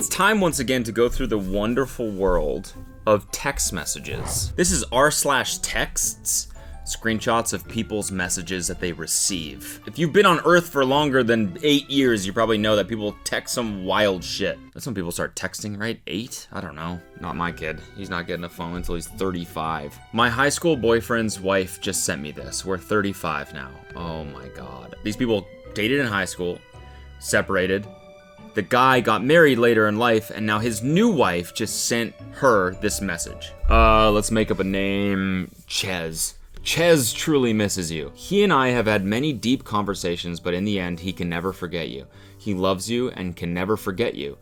it's time once again to go through the wonderful world of text messages. This is r/texts, screenshots of people's messages that they receive. If you've been on Earth for longer than 8 years, you probably know that people text some wild shit. That's when people start texting, right? 8? I don't know. Not my kid. He's not getting a phone until he's 35. My high school boyfriend's wife just sent me this. We're 35 now. Oh my God. These people dated in high school, separated. The guy got married later in life, and now his new wife just sent her this message. Let's make up a name. Ches. Ches truly misses you. He and I have had many deep conversations, but in the end, he can never forget you. He loves you and can never forget you.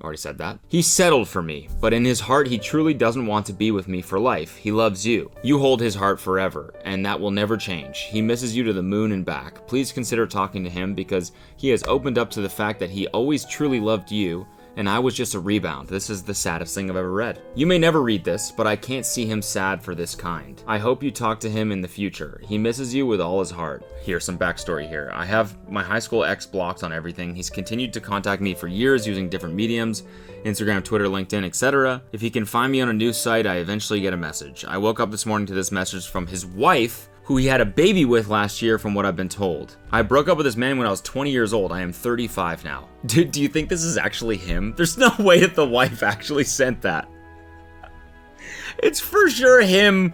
Already said that. He settled for me, but in his heart, he truly doesn't want to be with me for life. He loves you. You hold his heart forever, and that will never change. He misses you to the moon and back. Please consider talking to him because he has opened up to the fact that he always truly loved you, and I was just a rebound. This is the saddest thing I've ever read. You may never read this, but I can't see him sad for this kind. I hope you talk to him in the future. He misses you with all his heart. Here's some backstory here. I have my high school ex blocked on everything. He's continued to contact me for years using different mediums, Instagram, Twitter, LinkedIn, etc. If he can find me on a news site, I eventually get a message. I woke up this morning to this message from his wife, who he had a baby with last year from what I've been told. I broke up with this man when I was 20 years old. I am 35 now. Dude, do you think this is actually him? There's no way that the wife actually sent that. It's for sure him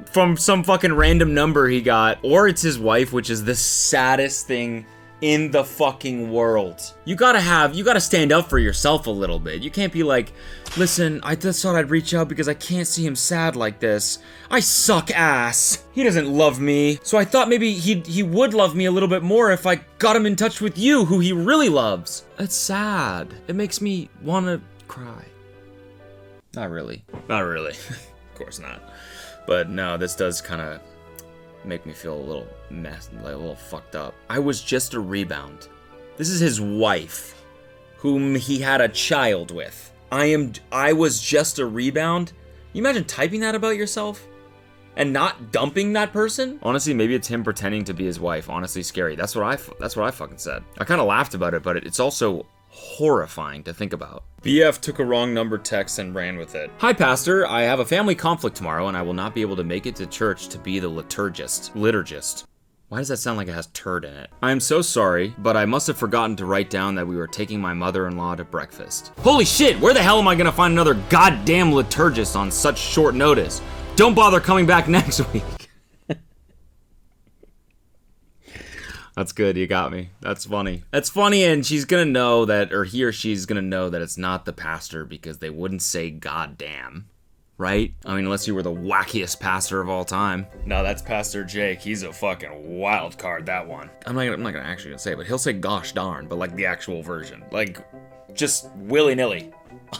from some fucking random number he got, or it's his wife, which is the saddest thing in the fucking world. You gotta stand up for yourself a little bit. You can't be like, listen, I just thought I'd reach out because I can't see him sad like this. I suck ass. He doesn't love me. So I thought maybe he would love me a little bit more if I got him in touch with you, who he really loves. It's sad. It makes me wanna cry. Not really. Not really. Of course not. But no, this does kind of make me feel a little like a little fucked up. I was just a rebound. This is his wife, whom he had a child with. I was just a rebound? You imagine typing that about yourself? And not dumping that person? Honestly, maybe it's him pretending to be his wife. Honestly, scary. That's what I fucking said. I kind of laughed about it, but it's also horrifying to think about. BF took a wrong number text and ran with it. Hi, Pastor. I have a family conflict tomorrow, and I will not be able to make it to church to be the liturgist. Why does that sound like it has turd in it? I am so sorry, but I must have forgotten to write down that we were taking my mother-in-law to breakfast. Holy shit, where the hell am I gonna find another goddamn liturgist on such short notice? Don't bother coming back next week. That's good, you got me. That's funny. That's funny, and she's gonna know that, or he or she's gonna know that it's not the pastor because they wouldn't say goddamn, right? I mean, unless you were the wackiest pastor of all time. No, that's Pastor Jake. He's a fucking wild card, that one. I'm not gonna actually say it, but he'll say gosh darn, but like the actual version. Like, just willy-nilly.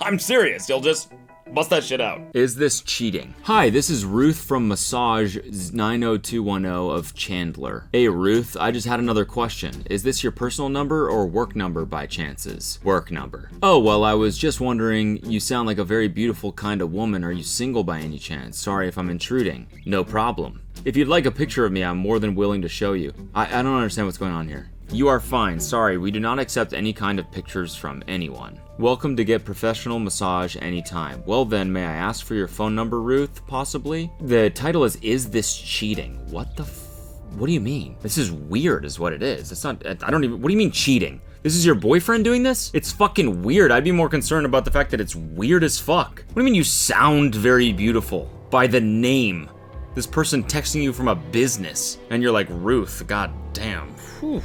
I'm serious, he'll just bust that shit out. Is this cheating? Hi, this is Ruth from Massage 90210 of Chandler. Hey Ruth, I just had another question. Is this your personal number or work number by chances? Work number. Oh, well, I was just wondering, you sound like a very beautiful kind of woman. Are you single by any chance? Sorry if I'm intruding. No problem. If you'd like a picture of me, I'm more than willing to show you. I don't understand what's going on here. You are fine. Sorry, we do not accept any kind of pictures from anyone. Welcome to get professional massage anytime. Well then, may I ask for your phone number, Ruth, possibly? The title is This Cheating? What do you mean? This is weird is what it is. It's not, what do you mean cheating? This is your boyfriend doing this? It's fucking weird. I'd be more concerned about the fact that it's weird as fuck. What do you mean you sound very beautiful? By the name. This person texting you from a business, and you're like, Ruth, god damn. Whew.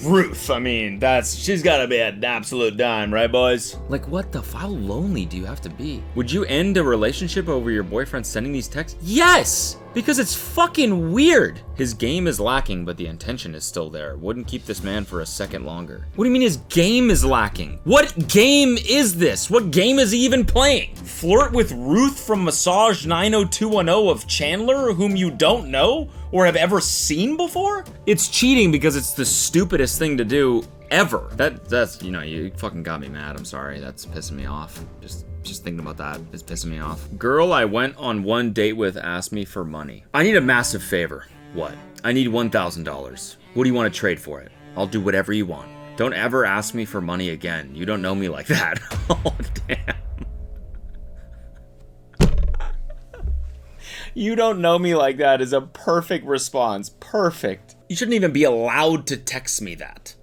Ruth, I mean, she's gotta be an absolute dime, right, boys? Like, what the how lonely do you have to be? Would you end a relationship over your boyfriend sending these texts? Yes! Because it's fucking weird. His game is lacking, but the intention is still there. Wouldn't keep this man for a second longer. What do you mean his game is lacking? What game is this? What game is he even playing? Flirt with Ruth from Massage 90210 of Chandler, whom you don't know or have ever seen before? It's cheating because it's the stupidest thing to do ever. That's, you fucking got me mad. I'm sorry. That's pissing me off. Just thinking about that is pissing me off. Girl I went on one date with asked me for money. I need a massive favor. What? I need $1,000. What do you want to trade for it? I'll do whatever you want. Don't ever ask me for money again. You don't know me like that. Oh, damn. You don't know me like that is a perfect response. Perfect. You shouldn't even be allowed to text me that.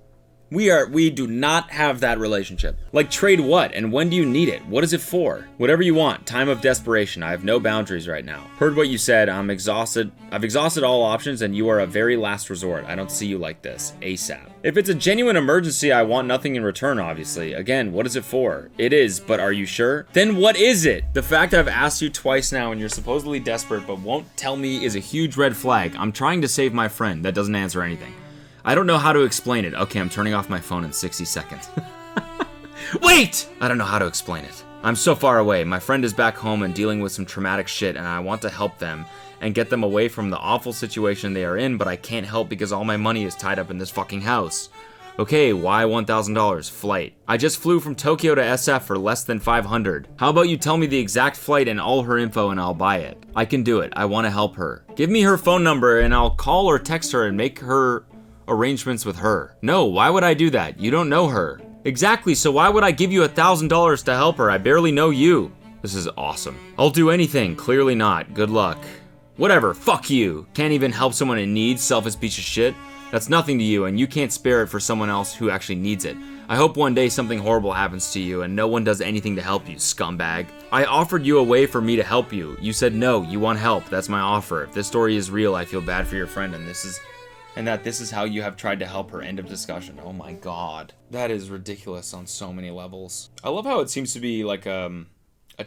We do not have that relationship. Like, trade what? And when do you need it? What is it for? Whatever you want. Time of desperation. I have no boundaries right now. Heard what you said. I'm exhausted. I've exhausted all options and you are a very last resort. I don't see you like this. ASAP. If it's a genuine emergency, I want nothing in return, obviously. Again, what is it for? It is, but are you sure? Then what is it? The fact I've asked you twice now and you're supposedly desperate but won't tell me is a huge red flag. I'm trying to save my friend. That doesn't answer anything. I don't know how to explain it. Okay, I'm turning off my phone in 60 seconds. Wait! I don't know how to explain it. I'm so far away. My friend is back home and dealing with some traumatic shit, and I want to help them and get them away from the awful situation they are in, but I can't help because all my money is tied up in this fucking house. Okay, why $1,000? Flight. I just flew from Tokyo to SF for less than $500. How about you tell me the exact flight and all her info and I'll buy it? I can do it. I want to help her. Give me her phone number and I'll call or text her and make her arrangements with her. No, why would I do that? You don't know her. Exactly, so why would I give you $1,000 to help her? I barely know you. This is awesome. I'll do anything. Clearly not. Good luck. Whatever, fuck you. Can't even help someone in need, selfish piece of shit. That's nothing to you, and you can't spare it for someone else who actually needs it. I hope one day something horrible happens to you and no one does anything to help you, scumbag. I offered you a way for me to help you. You said no, you want help. That's my offer. If this story is real, I feel bad for your friend, and this is how you have tried to help her. End of discussion. Oh my god. That is ridiculous on so many levels. I love how it seems to be like a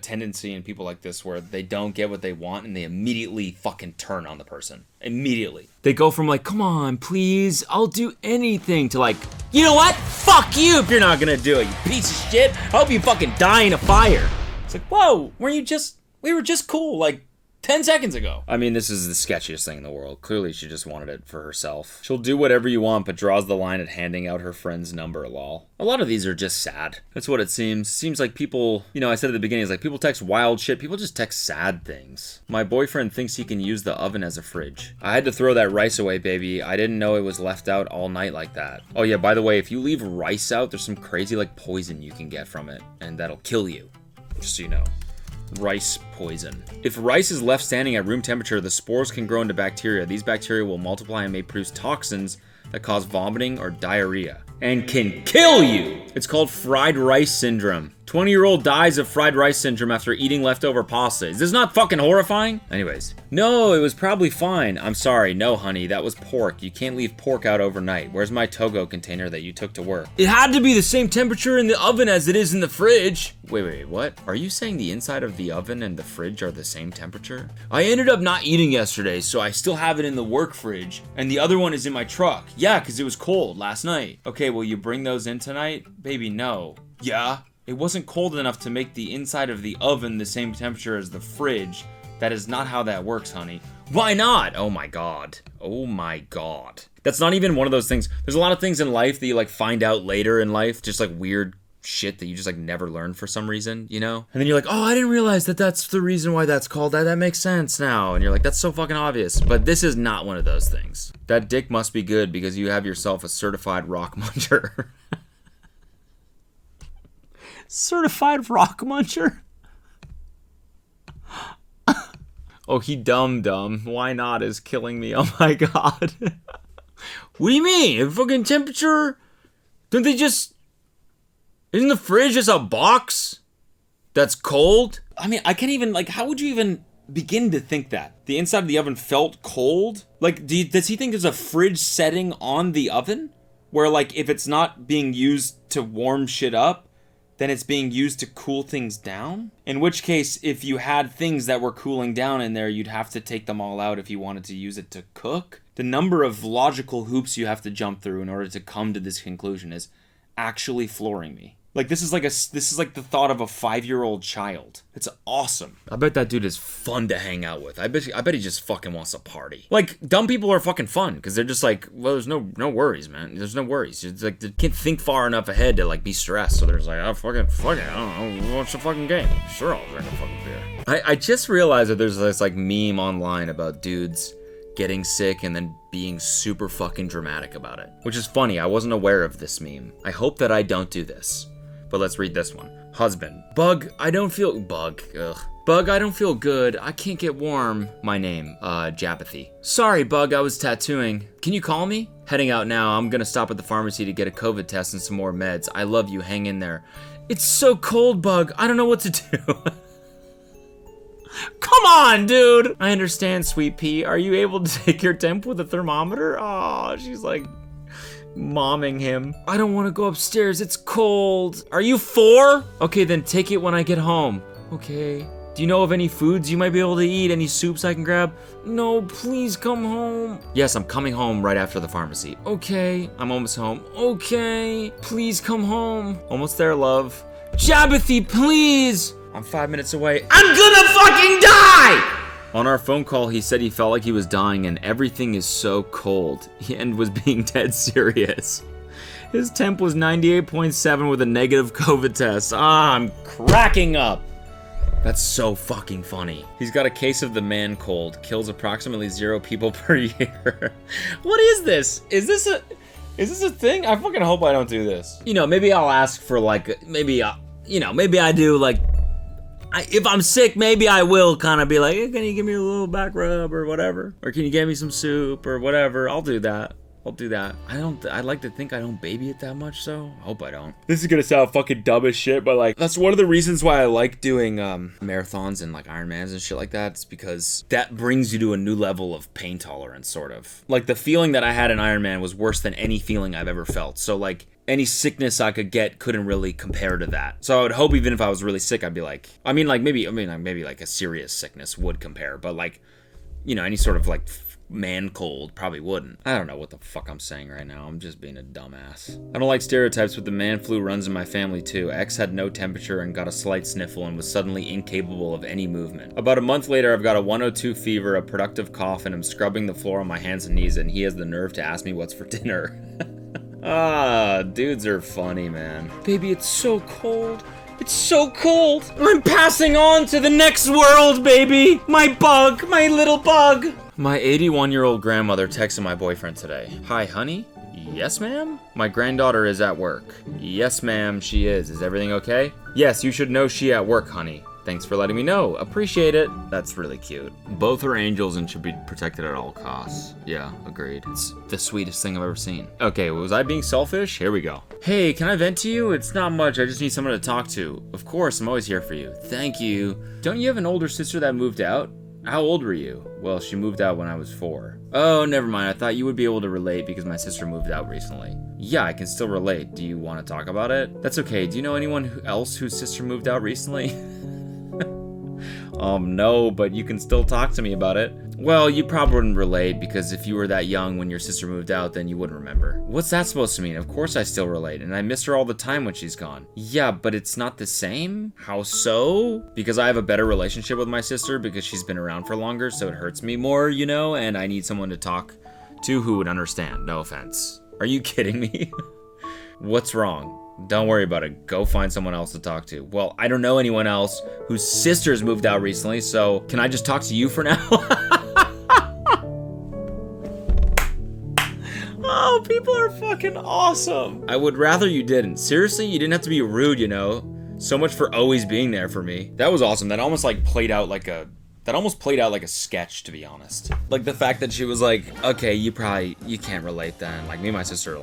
tendency in people like this where they don't get what they want and they immediately fucking turn on the person. Immediately. They go from like, come on, please, I'll do anything, to like, you know what? Fuck you if you're not gonna do it, you piece of shit. I hope you fucking die in a fire. It's like, whoa, we were just cool, like, 10 seconds ago. I mean, this is the sketchiest thing in the world. Clearly, she just wanted it for herself. She'll do whatever you want, but draws the line at handing out her friend's number, lol. A lot of these are just sad. That's what it seems. Seems like people, you know, I said at the beginning, it's like people text wild shit. People just text sad things. My boyfriend thinks he can use the oven as a fridge. I had to throw that rice away, baby. I didn't know it was left out all night like that. Oh yeah, by the way, if you leave rice out, there's some crazy like poison you can get from it, and that'll kill you. Just so you know. Rice poison. If rice is left standing at room temperature, the spores can grow into bacteria. These bacteria will multiply and may produce toxins that cause vomiting or diarrhea and can kill you. It's called fried rice syndrome. 20-year-old dies of fried rice syndrome after eating leftover pasta. Is this not fucking horrifying? Anyways. No, it was probably fine. I'm sorry. No, honey, that was pork. You can't leave pork out overnight. Where's my Togo container that you took to work? It had to be the same temperature in the oven as it is in the fridge. Wait, what? Are you saying the inside of the oven and the fridge are the same temperature? I ended up not eating yesterday, so I still have it in the work fridge, and the other one is in my truck. Yeah, because it was cold last night. Okay, will you bring those in tonight? Baby, no. Yeah? It wasn't cold enough to make the inside of the oven the same temperature as the fridge. That is not how that works, honey. Why not? Oh my god. Oh my god. That's not even one of those things. There's a lot of things in life that you like find out later in life, just like weird shit that you just like never learned for some reason, you know? And then you're like, oh, I didn't realize that that's the reason why that's called that. That makes sense now. And you're like, that's so fucking obvious. But this is not one of those things. That dick must be good because you have yourself a certified rock muncher. Certified rock muncher? Oh, he dumb. Why not is killing me. Oh my god. What do you mean? A fucking temperature? Don't they just... Isn't the fridge just a box that's cold? I mean, I can't even, like, how would you even begin to think that? The inside of the oven felt cold? Like, does he think there's a fridge setting on the oven? Where, like, if it's not being used to warm shit up, then it's being used to cool things down? In which case, if you had things that were cooling down in there, you'd have to take them all out if you wanted to use it to cook. The number of logical hoops you have to jump through in order to come to this conclusion is actually flooring me. Like, this is like the thought of a 5-year-old child. It's awesome. I bet that dude is fun to hang out with. I bet he just fucking wants to party. Like, dumb people are fucking fun because they're just like, well, there's no worries, man. There's no worries. It's like they can't think far enough ahead to like be stressed. So they're just like, oh, fuck it, I don't know, watch the fucking game. Sure, I'll drink a fucking beer. I just realized that there's this like meme online about dudes getting sick and then being super fucking dramatic about it. Which is funny, I wasn't aware of this meme. I hope that I don't do this. But let's read this one. Husband. Bug, I don't feel good. I can't get warm. My name, Japathy. Sorry, Bug, I was tattooing. Can you call me? Heading out now. I'm gonna stop at the pharmacy to get a COVID test and some more meds. I love you. Hang in there. It's so cold, Bug. I don't know what to do. Come on, dude. I understand, Sweet Pea. Are you able to take your temp with a thermometer? Oh, she's like momming him. I don't want to go upstairs. It's cold. Are you 4? Okay, then take it when I get home. Okay. Do you know of any foods you might be able to eat? Any soups I can grab? No, please come home. Yes, I'm coming home right after the pharmacy. Okay, I'm almost home. Okay, please come home. Almost there, love. Japathy, please. I'm 5 minutes away. I'm gonna fucking die! On our phone call, he said he felt like he was dying and everything is so cold. And was being dead serious. His temp was 98.7 with a negative COVID test. I'm cracking up. That's so fucking funny. He's got a case of the man cold. Kills approximately 0 people per year. What is this? Is this a thing? I fucking hope I don't do this. You know, maybe I'll ask for like, maybe I do like, if I'm sick, maybe I will kind of be like, hey, can you give me a little back rub or whatever? Or can you get me some soup or whatever? I'll do that. I'd like to think I don't baby it that much, so I hope I don't. This is gonna sound fucking dumb as shit, but like, that's one of the reasons why I like doing marathons and like Ironmans and shit like that. It's because that brings you to a new level of pain tolerance, sort of. Like, the feeling that I had in Ironman was worse than any feeling I've ever felt. So like, any sickness I could get couldn't really compare to that. So I would hope even if I was really sick, I'd be like, maybe like a serious sickness would compare, but like, you know, any sort of like man cold probably wouldn't. I don't know what the fuck I'm saying right now. I'm just being a dumbass. I don't like stereotypes, but the man flu runs in my family too. Ex had no temperature and got a slight sniffle and was suddenly incapable of any movement. About a month later, I've got a 102 fever, a productive cough, and I'm scrubbing the floor on my hands and knees, and he has the nerve to ask me what's for dinner. Dudes are funny, man. Baby, it's so cold. It's so cold. I'm passing on to the next world, baby. My bug, my little bug. My 81-year-old grandmother texted my boyfriend today. Hi, honey? Yes, ma'am? My granddaughter is at work. Yes, ma'am, she is. Is everything okay? Yes, you should know she at work, honey. Thanks for letting me know. Appreciate it. That's really cute. Both are angels and should be protected at all costs. Yeah, agreed. It's the sweetest thing I've ever seen. Okay, was I being selfish? Here we go. Hey, can I vent to you? It's not much. I just need someone to talk to. Of course, I'm always here for you. Thank you. Don't you have an older sister that moved out? How old were you? Well, she moved out when I was 4. Oh, never mind. I thought you would be able to relate because my sister moved out recently. Yeah, I can still relate. Do you want to talk about it? That's okay. Do you know anyone else whose sister moved out recently? No, but you can still talk to me about it. Well, you probably wouldn't relate because if you were that young when your sister moved out, then you wouldn't remember. What's that supposed to mean? Of course I still relate, and I miss her all the time when she's gone. Yeah, but it's not the same? How so? Because I have a better relationship with my sister because she's been around for longer, so it hurts me more, you know, and I need someone to talk to who would understand. No offense. Are you kidding me? What's wrong? Don't worry about it. Go find someone else to talk to. Well, I don't know anyone else whose sisters moved out recently, so can I just talk to you for now? Oh, people are fucking awesome. I would rather you didn't. Seriously, you didn't have to be rude, you know? So much for always being there for me. That was awesome. That almost played out like a sketch, to be honest. Like the fact that she was like, okay, you can't relate then. Like me and my sister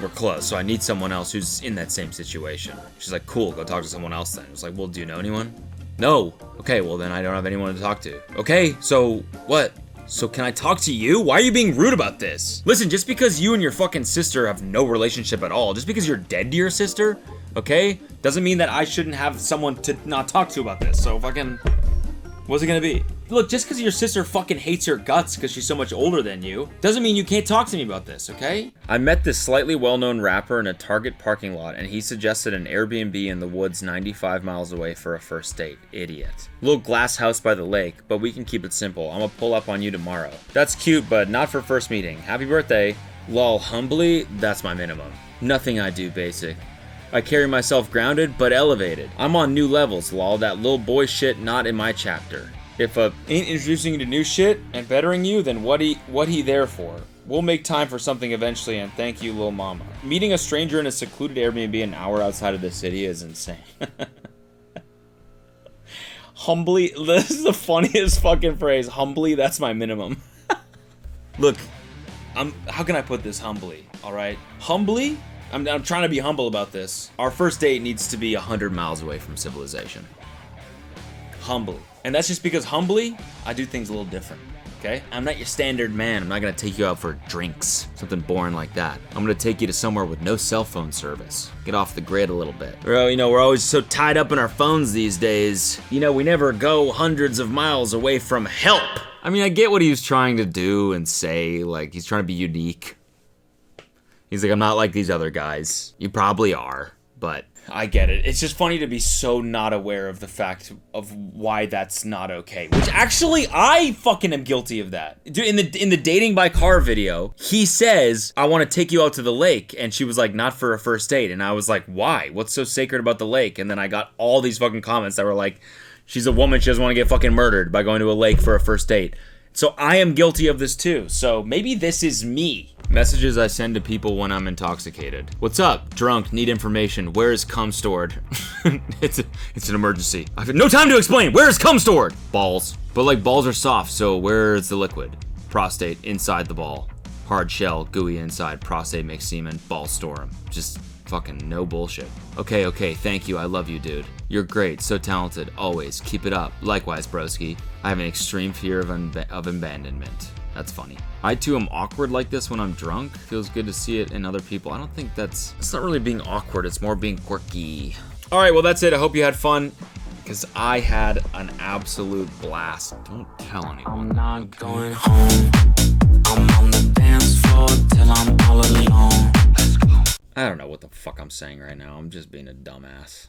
we're close, so I need someone else who's in that same situation. She's like, cool, go talk to someone else then. I was like, well, do you know anyone? No. Okay, well then I don't have anyone to talk to. Okay, so what? So can I talk to you? Why are you being rude about this? Listen, just because you and your fucking sister have no relationship at all, just because you're dead to your sister, okay, doesn't mean that I shouldn't have someone to not talk to about this. So fucking, what's it gonna be? Look, just because your sister fucking hates your guts because she's so much older than you, doesn't mean you can't talk to me about this, okay? I met this slightly well-known rapper in a Target parking lot, and he suggested an Airbnb in the woods 95 miles away for a first date. Idiot. Little glass house by the lake, but we can keep it simple. I'm gonna pull up on you tomorrow. That's cute, but not for first meeting. Happy birthday. Lol, humbly, that's my minimum. Nothing I do basic. I carry myself grounded, but elevated. I'm on new levels, lol. That little boy shit not in my chapter. If ain't introducing you to new shit and bettering you, then what he there for? We'll make time for something eventually, and thank you, Lil Mama. Meeting a stranger in a secluded Airbnb an hour outside of the city is insane. Humbly, this is the funniest fucking phrase. Humbly, that's my minimum. Look, how can I put this humbly, all right? Humbly, I'm trying to be humble about this. Our first date needs to be 100 miles away from civilization. Humbly. And that's just because humbly, I do things a little different, okay? I'm not your standard man. I'm not gonna take you out for drinks, something boring like that. I'm gonna take you to somewhere with no cell phone service. Get off the grid a little bit. Bro, you know, we're always so tied up in our phones these days. You know, we never go hundreds of miles away from help. I mean, I get what he was trying to do and say, like, he's trying to be unique. He's like, I'm not like these other guys. You probably are, but I get it. It's just funny to be so not aware of the fact of why that's not okay. Which actually, I fucking am guilty of that. Dude, in the dating by car video, he says, I want to take you out to the lake. And she was like, not for a first date. And I was like, why? What's so sacred about the lake? And then I got all these fucking comments that were like, she's a woman, she doesn't want to get fucking murdered by going to a lake for a first date. So I am guilty of this too. So maybe this is me. Messages I send to people when I'm intoxicated. What's up? Drunk, need information. Where is cum stored? It's an emergency. I've no time to explain. Where is cum stored? Balls. But like balls are soft, so where is the liquid? Prostate, inside the ball. Hard shell, gooey inside. Prostate makes semen. Balls store 'em. Just fucking no bullshit. Okay, thank you. I love you, dude. You're great, so talented, always. Keep it up. Likewise, broski. I have an extreme fear of abandonment. That's funny. I too am awkward like this when I'm drunk. Feels good to see it in other people. I don't think it's not really being awkward, it's more being quirky. All right, well that's it. I hope you had fun, because I had an absolute blast. Don't tell anyone. I'm not going home. I'm on the dance floor till I'm all alone. I don't know what the fuck I'm saying right now. I'm just being a dumbass.